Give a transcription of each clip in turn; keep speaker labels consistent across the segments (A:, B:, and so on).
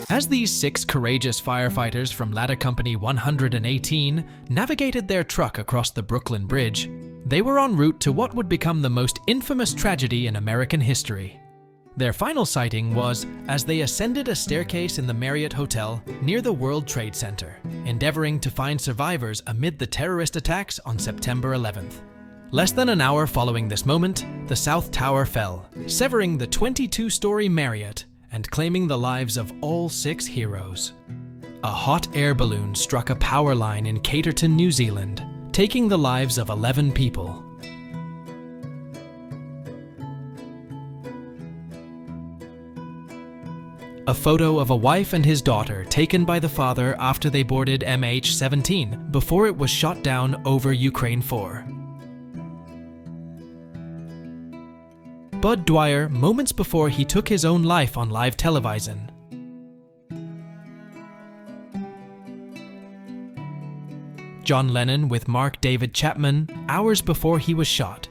A: As these 6 courageous firefighters from Ladder Company 118 navigated their truck across the Brooklyn Bridge, they were en route to what would become the most infamous tragedy in American history. Their final sighting was as they ascended a staircase in the Marriott Hotel near the World Trade Center, endeavoring to find survivors amid the terrorist attacks on September 11th. Less than an hour following this moment, the South Tower fell, severing the 22-story Marriott and claiming the lives of all 6 heroes. A hot air balloon struck a power line in Caterton, New Zealand, taking the lives of 11 people. A photo of a wife and his daughter taken by the father after they boarded MH17 before it was shot down over Ukraine 4. Bud Dwyer moments before he took his own life on live television. John Lennon with Mark David Chapman hours before he was shot.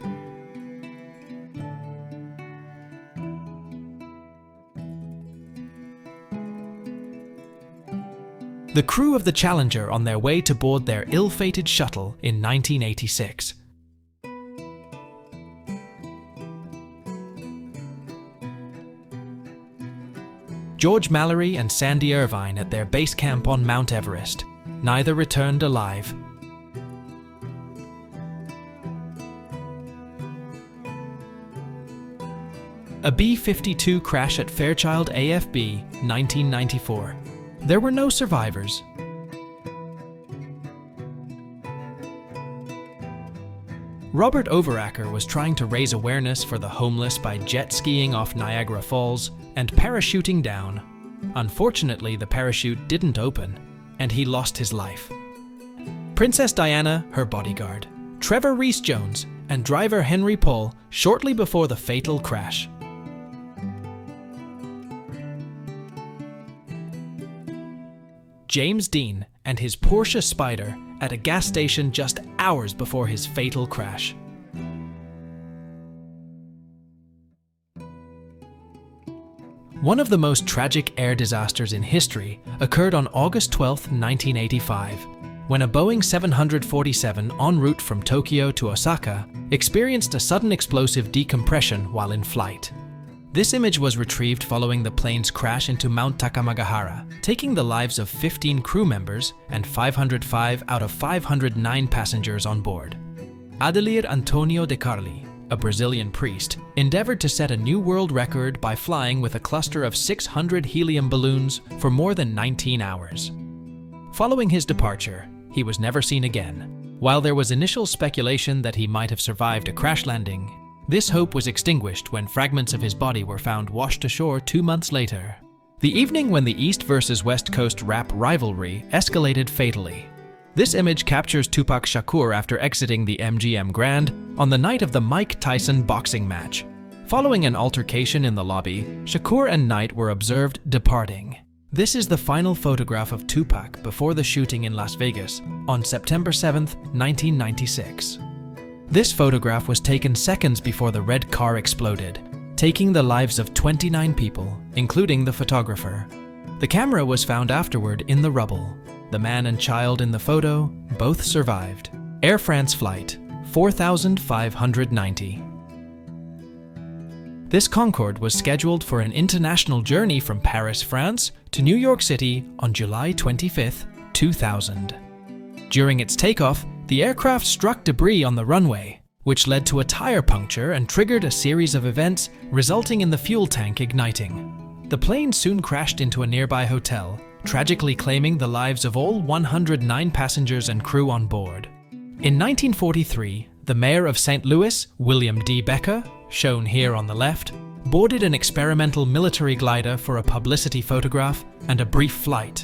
A: The crew of the Challenger on their way to board their ill-fated shuttle in 1986. George Mallory and Sandy Irvine at their base camp on Mount Everest. Neither returned alive. A B-52 crash at Fairchild AFB, 1994. There were no survivors. Robert Overacker was trying to raise awareness for the homeless by jet skiing off Niagara Falls and parachuting down. Unfortunately, the parachute didn't open, and he lost his life. Princess Diana, her bodyguard, Trevor Rees-Jones, and driver Henry Paul shortly before the fatal crash. James Dean and his Porsche Spyder at a gas station just hours before his fatal crash. One of the most tragic air disasters in history occurred on August 12, 1985, when a Boeing 747 en route from Tokyo to Osaka experienced a sudden explosive decompression while in flight. This image was retrieved following the plane's crash into Mount Takamagahara, taking the lives of 15 crew members and 505 out of 509 passengers on board. Adelir Antonio de Carli, a Brazilian priest, endeavored to set a new world record by flying with a cluster of 600 helium balloons for more than 19 hours. Following his departure, he was never seen again. While there was initial speculation that he might have survived a crash landing, this hope was extinguished when fragments of his body were found washed ashore 2 months later. The evening when the East versus West Coast rap rivalry escalated fatally. This image captures Tupac Shakur after exiting the MGM Grand on the night of the Mike Tyson boxing match. Following an altercation in the lobby, Shakur and Knight were observed departing. This is the final photograph of Tupac before the shooting in Las Vegas on September 7, 1996. This photograph was taken seconds before the red car exploded, taking the lives of 29 people, including the photographer. The camera was found afterward in the rubble. The man and child in the photo both survived. Air France flight 4590. This Concorde was scheduled for an international journey from Paris, France to New York City on July 25, 2000. During its takeoff, the aircraft struck debris on the runway, which led to a tire puncture and triggered a series of events resulting in the fuel tank igniting. The plane soon crashed into a nearby hotel, tragically claiming the lives of all 109 passengers and crew on board. In 1943, the mayor of St. Louis, William D. Becker, shown here on the left, boarded an experimental military glider for a publicity photograph and a brief flight.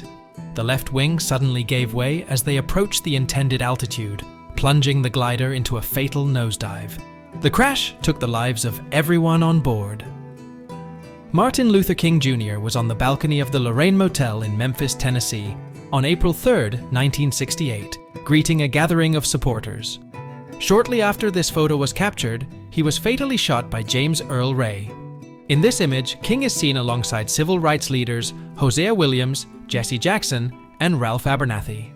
A: The left wing suddenly gave way as they approached the intended altitude, plunging the glider into a fatal nosedive. The crash took the lives of everyone on board. Martin Luther King Jr. was on the balcony of the Lorraine Motel in Memphis, Tennessee, on April 3, 1968, greeting a gathering of supporters. Shortly after this photo was captured, he was fatally shot by James Earl Ray. In this image, King is seen alongside civil rights leaders Hosea Williams, Jesse Jackson, and Ralph Abernathy.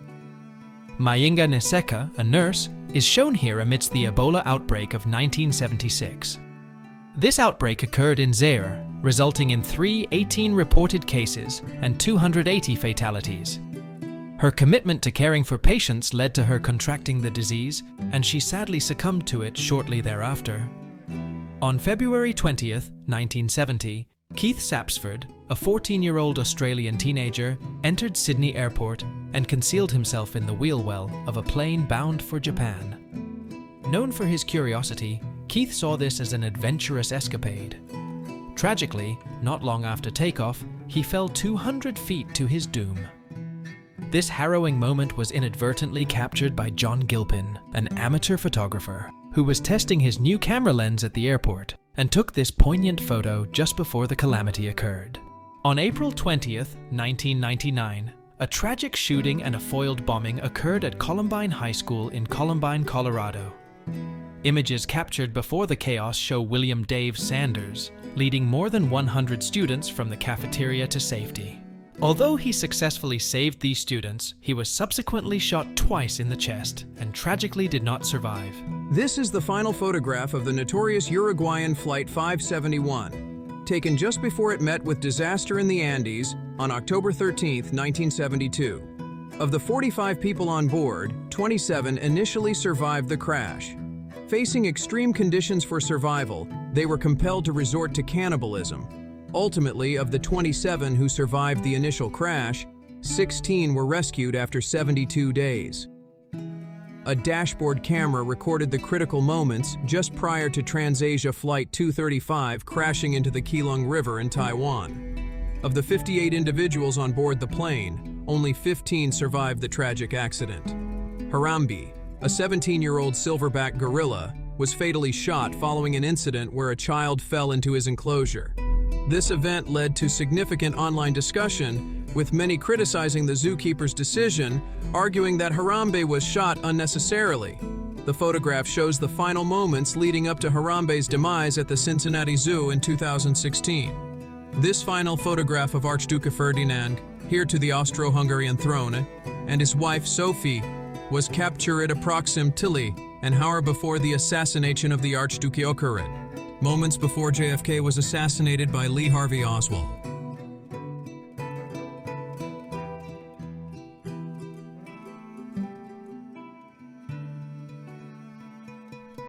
A: Mayinga Niseka, a nurse, is shown here amidst the Ebola outbreak of 1976. This outbreak occurred in Zaire, resulting in 318 reported cases and 280 fatalities. Her commitment to caring for patients led to her contracting the disease, and she sadly succumbed to it shortly thereafter. On February 20th, 1970, Keith Sapsford, a 14-year-old Australian teenager, entered Sydney Airport and concealed himself in the wheel well of a plane bound for Japan. Known for his curiosity, Keith saw this as an adventurous escapade. Tragically, not long after takeoff, he fell 200 feet to his doom. This harrowing moment was inadvertently captured by John Gilpin, an amateur photographer, who was testing his new camera lens at the airport and took this poignant photo just before the calamity occurred. On April 20th, 1999, a tragic shooting and a foiled bombing occurred at Columbine High School in Columbine, Colorado. Images captured before the chaos show William Dave Sanders leading more than 100 students from the cafeteria to safety. Although he successfully saved these students, he was subsequently shot twice in the chest and tragically did not survive.
B: This is the final photograph of the notorious Uruguayan Flight 571, taken just before it met with disaster in the Andes on October 13, 1972. Of the 45 people on board, 27 initially survived the crash. Facing extreme conditions for survival, they were compelled to resort to cannibalism. Ultimately, of the 27 who survived the initial crash, 16 were rescued after 72 days. A dashboard camera recorded the critical moments just prior to TransAsia Flight 235 crashing into the Keelung River in Taiwan. Of the 58 individuals on board the plane, only 15 survived the tragic accident. Harambe, a 17-year-old silverback gorilla, was fatally shot following an incident where a child fell into his enclosure. This event led to significant online discussion, with many criticizing the zookeeper's decision, arguing that Harambe was shot unnecessarily. The photograph shows the final moments leading up to Harambe's demise at the Cincinnati Zoo in 2016. This final photograph of Archduke Ferdinand, heir to the Austro-Hungarian throne, and his wife Sophie, was captured approximately an hour before the assassination of the Archduke occurred, moments before JFK was assassinated by Lee Harvey Oswald.